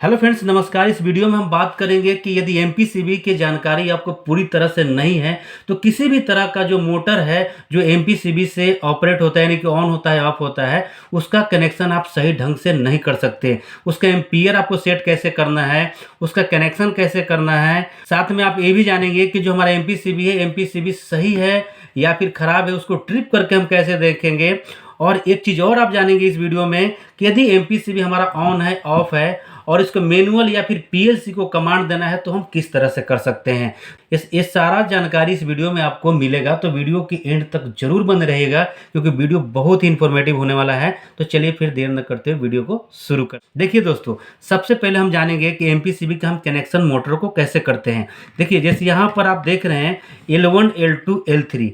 Hello friends, नमस्कार। इस video में हम बात करेंगे कि यदि एमपीसीबी की जानकारी आपको पूरी तरह से नहीं है तो किसी भी तरह का जो मोटर है जो एमपीसीबी से ऑपरेट होता है, यानी कि ऑन होता है, ऑफ होता है, उसका कनेक्शन आप सही ढंग से नहीं कर सकते। उसका एम्पियर आपको सेट कैसे करना है, उसका कनेक्शन कैसे करना है, साथ में आप ये भी जानेंगे कि जो हमारा एमपीसीबी है, एमपीसीबी सही है या फिर खराब है, उसको ट्रिप करके हम कैसे देखेंगे। और एक चीज़ और आप जानेंगे इस वीडियो में कि यदि एमपीसीबी हमारा ऑन है, ऑफ है और इसको मैनुअल या फिर पीएलसी को कमांड देना है तो हम किस तरह से कर सकते हैं। इस सारा जानकारी इस वीडियो में आपको मिलेगा, तो वीडियो की एंड तक जरूर बने रहेगा क्योंकि वीडियो बहुत ही इंफॉर्मेटिव होने वाला है। तो चलिए फिर देर न करते हुए वीडियो को शुरू कर। देखिए दोस्तों, सबसे पहले हम जानेंगे कि एमपीसीबी का हम कनेक्शन मोटर को कैसे करते हैं। देखिए, जैसे यहाँ पर आप देख रहे हैं L1 L2 L3।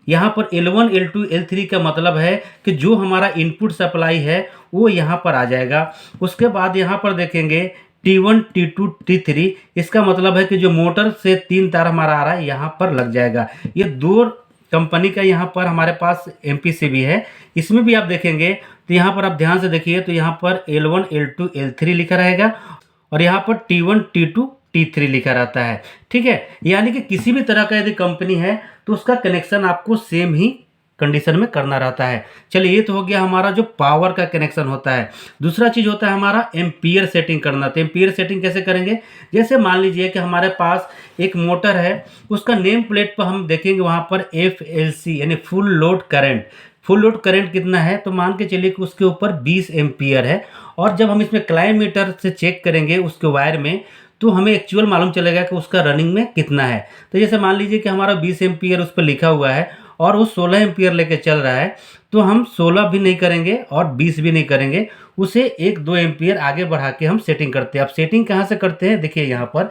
यहाँ पर L1 L2 L3 का मतलब है कि जो हमारा इनपुट सप्लाई है वो यहाँ पर आ जाएगा। उसके बाद यहाँ पर देखेंगे T1 T2 T3। इसका मतलब है कि जो मोटर से 3 तार हमारा आ रहा है यहाँ पर लग जाएगा। ये दो कंपनी का यहाँ पर हमारे पास एमपीसीबी है। इसमें भी आप देखेंगे तो यहाँ पर आप ध्यान से देखिए तो यहाँ पर L1 L2 L3 लिखा रहेगा और यहाँ पर T1 T2 T3 लिखा रहता है। ठीक है, यानी कि किसी भी तरह का यदि कंपनी है तो उसका कनेक्शन आपको सेम ही कंडीशन में करना रहता है। चलिए, ये तो हो गया हमारा जो पावर का कनेक्शन होता है। दूसरा चीज़ होता है हमारा एम्पियर सेटिंग करना। तो एम्पियर सेटिंग कैसे करेंगे? जैसे मान लीजिए कि हमारे पास एक मोटर है, उसका नेम प्लेट पर हम देखेंगे वहाँ पर FLC यानी full load current. Full load current कितना है तो मान के चलिए कि उसके ऊपर 20 एम्पियर है। और जब हम इसमें क्लाइम मीटर से चेक करेंगे उसके वायर में तो हमें एक्चुअल मालूम चलेगा कि उसका रनिंग में कितना है। तो जैसे मान लीजिए कि हमारा 20 एम्पियर उस पर लिखा हुआ है और वो 16 एम्पियर लेके चल रहा है, तो हम 16 भी नहीं करेंगे और 20 भी नहीं करेंगे, उसे 1-2 एम्पियर आगे बढ़ा के हम सेटिंग करते हैं। अब सेटिंग कहाँ से करते हैं? देखिए, यहाँ पर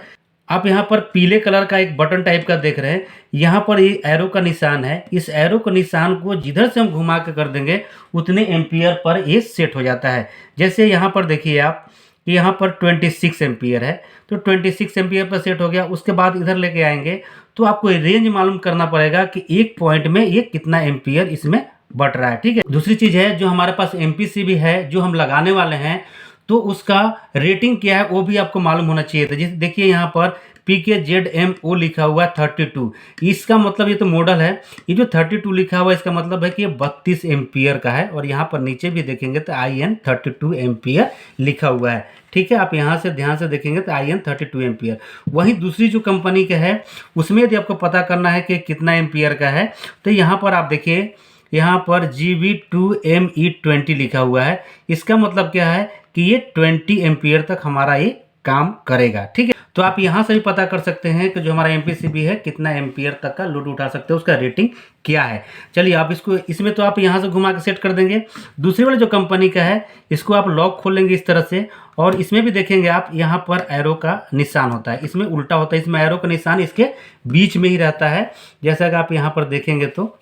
आप यहाँ पर पीले कलर का एक बटन टाइप का देख रहे हैं, यहाँ पर ये एरो का निशान है। इस एरो का निशान को जिधर से हम घुमा के कर देंगे उतने एम्पियर पर ये सेट हो जाता है। जैसे यहाँ पर देखिए आप, यहाँ पर 26 एम्पियर है तो 26 एम्पियर पर सेट हो गया। उसके बाद इधर लेके आएंगे तो आपको रेंज मालूम करना पड़ेगा कि एक पॉइंट में ये कितना एम्पियर इसमें बट रहा है। ठीक है, दूसरी चीज़ है जो हमारे पास एमपीसीबी है जो हम लगाने वाले हैं तो उसका रेटिंग क्या है वो भी आपको मालूम होना चाहिए था। जैसे देखिए यहाँ पर PKZMO लिखा हुआ है 32। इसका मतलब ये तो मॉडल है, ये जो 32 लिखा हुआ है इसका मतलब है कि ये 32 एम्पियर का है। और यहाँ पर नीचे भी देखेंगे तो IN 32 एम्पियर लिखा हुआ है। ठीक है, आप यहाँ से ध्यान से देखेंगे तो IN 32 एम्पियर। वहीं दूसरी जो कंपनी का है उसमें यदि आपको पता करना है कि कितना एम्पियर का है तो यहाँ पर आप देखिए, यहाँ पर GB2ME20 लिखा हुआ है। इसका मतलब क्या है कि ये 20 एम्पियर तक हमारा ये काम करेगा। ठीक है, तो आप यहाँ से भी पता कर सकते हैं कि जो हमारा एमपीसीबी है कितना एम्पियर तक का लोड उठा सकते हैं, उसका रेटिंग क्या है। चलिए, आप इसको इसमें तो आप यहाँ से घुमा के सेट कर देंगे। दूसरी वाले जो कंपनी का है इसको आप लॉक खोलेंगे इस तरह से और इसमें भी देखेंगे आप यहाँ पर एरो का निशान होता है, इसमें उल्टा होता है। इसमें एरो का निशान इसके बीच में ही रहता है, जैसा कि आप यहाँ पर देखेंगे तो।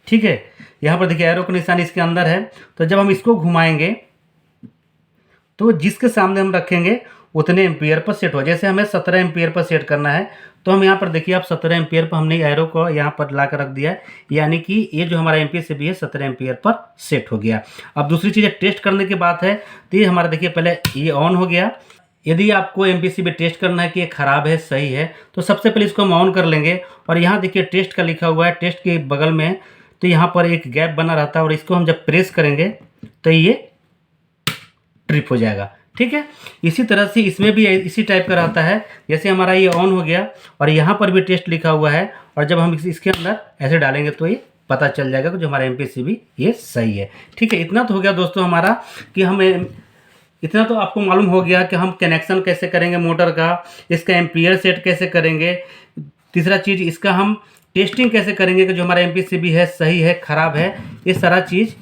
ठीक है, यहाँ पर देखिए एरो का निशान इसके अंदर है। तो जब हम इसको घुमाएंगे तो जिसके सामने हम रखेंगे उतने एम्पियर पर सेट हो। जैसे हमें 17 एम्पियर पर सेट करना है तो हम यहाँ पर देखिए आप 17 एम्पियर पर हमने एरो को यहाँ पर ला कर रख दिया है, यानी कि ये जो हमारा एमपीसीबी है 17 एम्पियर पर सेट हो गया। अब दूसरी चीज़ टेस्ट करने की बात है तो ये हमारा देखिए पहले ये ऑन हो गया। यदि आपको एमपीसीबी टेस्ट करना है कि ये ख़राब है सही है तो सबसे पहले इसको हम ऑन कर लेंगे और यहाँ देखिए टेस्ट का लिखा हुआ है, टेस्ट के बगल में तो यहाँ पर एक गैप बना रहता है और इसको हम जब प्रेस करेंगे तो ये ट्रिप हो जाएगा। ठीक है, इसी तरह से इसमें भी इसी टाइप का रहता है। जैसे हमारा ये ऑन हो गया और यहाँ पर भी टेस्ट लिखा हुआ है और जब हम इसके अंदर ऐसे डालेंगे तो ये पता चल जाएगा कि जो हमारा एमपीसीबी ये सही है। ठीक है, इतना तो हो गया दोस्तों हमारा कि हमें इतना तो आपको मालूम हो गया कि हम कनेक्शन कैसे करेंगे मोटर का, इसका एम्पियर सेट कैसे करेंगे। तीसरा चीज़, इसका हम टेस्टिंग कैसे करेंगे कि जो हमारा एमपीसीबी है सही है ख़राब है। ये सारा चीज़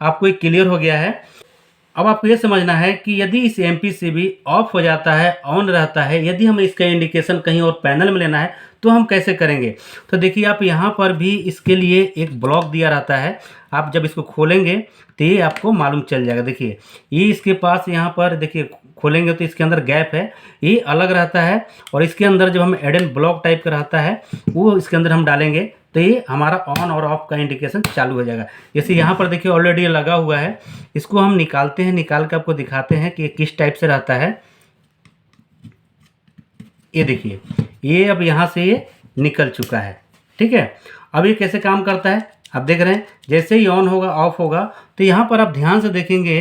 आपको एक क्लियर हो गया है। अब आपको ये समझना है कि यदि इस एमपीसीबी ऑफ हो जाता है, ऑन रहता है, यदि हमें इसका इंडिकेशन कहीं और पैनल में लेना है तो हम कैसे करेंगे। तो देखिए आप यहाँ पर भी इसके लिए एक ब्लॉक दिया रहता है। आप जब इसको खोलेंगे तो ये आपको मालूम चल जाएगा। देखिए ये इसके पास यहाँ पर देखिए खोलेंगे तो इसके अंदर गैप है, ये अलग रहता है और इसके अंदर जब हम एडन ब्लॉक टाइप का रहता है वो इसके अंदर हम डालेंगे तो ये हमारा ऑन और ऑफ का इंडिकेशन चालू हो जाएगा। जैसे यहाँ पर देखिए ऑलरेडी ये लगा हुआ है, इसको हम निकालते हैं, निकाल के आपको दिखाते हैं कि ये किस टाइप से रहता है। ये देखिए ये अब यहाँ से ये निकल चुका है, ठीक है। अब ये कैसे काम करता है आप देख रहे हैं, जैसे ही ऑन होगा ऑफ होगा तो यहाँ पर आप ध्यान से देखेंगे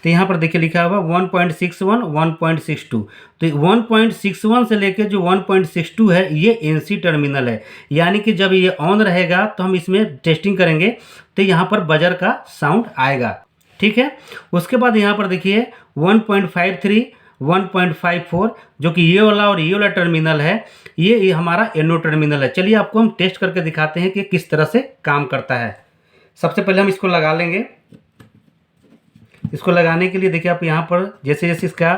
तो यहाँ पर देखिए लिखा हुआ 1.61 1.62, तो 1.61 से लेकर जो 1.62 है ये एनसी टर्मिनल है, यानी कि जब ये ऑन रहेगा तो हम इसमें टेस्टिंग करेंगे तो यहाँ पर बजर का साउंड आएगा, ठीक है। उसके बाद यहाँ पर देखिए 1.53 1.54 जो कि ये वाला और ये वाला टर्मिनल है, ये हमारा एनो टर्मिनल है। चलिए आपको हम टेस्ट करके दिखाते हैं कि किस तरह से काम करता है। सबसे पहले हम इसको लगा लेंगे। इसको लगाने के लिए देखिए आप यहाँ पर जैसे जैसे इसका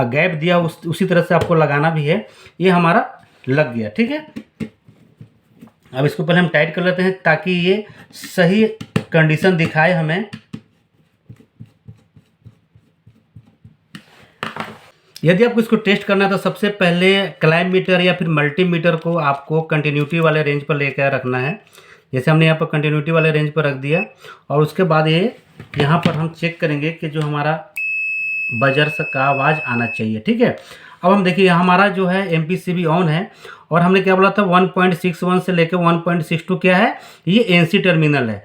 गैप दिया उसी तरह से आपको लगाना भी है। ये हमारा लग गया, ठीक है। अब इसको पहले हम टाइट कर लेते हैं ताकि ये सही कंडीशन दिखाए हमें। यदि आपको इसको टेस्ट करना है तो सबसे पहले क्लाइम मीटर या फिर मल्टीमीटर को आपको कंटिन्यूटी वाले रेंज पर लेकर रखना है। जैसे हमने यहाँ पर कंटिन्यूटी वाले रेंज पर रख दिया और उसके बाद ये यहाँ पर हम चेक करेंगे कि जो हमारा बजर का आवाज़ आना चाहिए, ठीक है। अब हम देखिए हमारा जो है MPCB ऑन है और हमने क्या बोला था 1.61 से लेकर 1.62 क्या है, ये NC टर्मिनल है।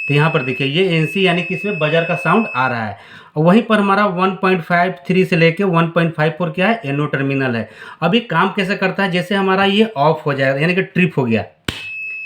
तो यहाँ पर देखिए ये NC यानी कि इसमें बजर का साउंड आ रहा है। और वहीं पर हमारा 1.53 से लेके 1.54 क्या है, एनो टर्मिनल है। अभी काम कैसे करता है, जैसे हमारा ये ऑफ हो जाएगा यानी कि ट्रिप हो गया,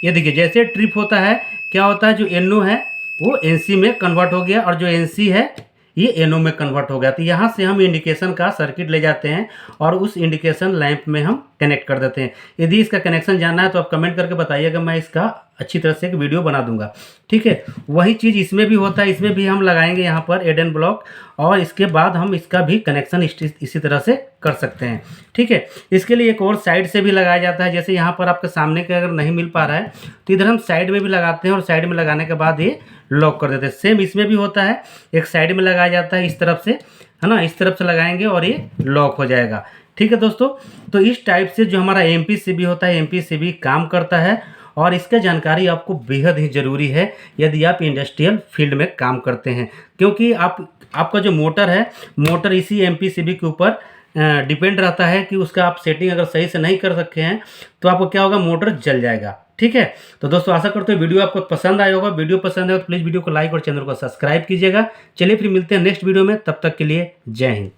ये देखिए जैसे ट्रिप होता है क्या होता है, जो एनो है वो NC में कन्वर्ट हो गया और जो NC है ये एनो में कन्वर्ट हो गया। तो यहाँ से हम इंडिकेशन का सर्किट ले जाते हैं और उस इंडिकेशन लैंप में हम कनेक्ट कर देते हैं। यदि इसका कनेक्शन जानना है तो आप कमेंट करके बताइएगा, मैं इसका अच्छी तरह से एक वीडियो बना दूंगा, ठीक है। वही चीज़ इसमें भी होता है, इसमें भी हम लगाएंगे यहाँ पर एडन ब्लॉक और इसके बाद हम इसका भी कनेक्शन इसी तरह से कर सकते हैं, ठीक है। इसके लिए एक और साइड से भी लगाया जाता है। जैसे यहाँ पर आपके सामने के अगर नहीं मिल पा रहा है तो इधर हम साइड में भी लगाते हैं और साइड में लगाने के बाद ये लॉक कर देते हैं। सेम इसमें भी होता है, एक साइड में लगाया जाता है इस तरफ से, है ना, इस तरफ से लगाएंगे और ये लॉक हो जाएगा, ठीक है दोस्तों। तो इस टाइप से जो हमारा MPCB होता है, MPCB काम करता है और इसका जानकारी आपको बेहद ही ज़रूरी है यदि आप इंडस्ट्रियल फील्ड में काम करते हैं, क्योंकि आपका जो मोटर है, मोटर इसी MPCB के ऊपर डिपेंड रहता है कि उसका आप सेटिंग अगर सही से नहीं कर सकते हैं तो आपको क्या होगा, मोटर जल जाएगा, ठीक है। तो दोस्तों आशा करते हैं वीडियो आपको पसंद आया होगा। वीडियो पसंद है तो प्लीज़ वीडियो को लाइक और चैनल को सब्सक्राइब कीजिएगा। चलिए फिर मिलते हैं नेक्स्ट वीडियो में, तब तक के लिए जय हिंद।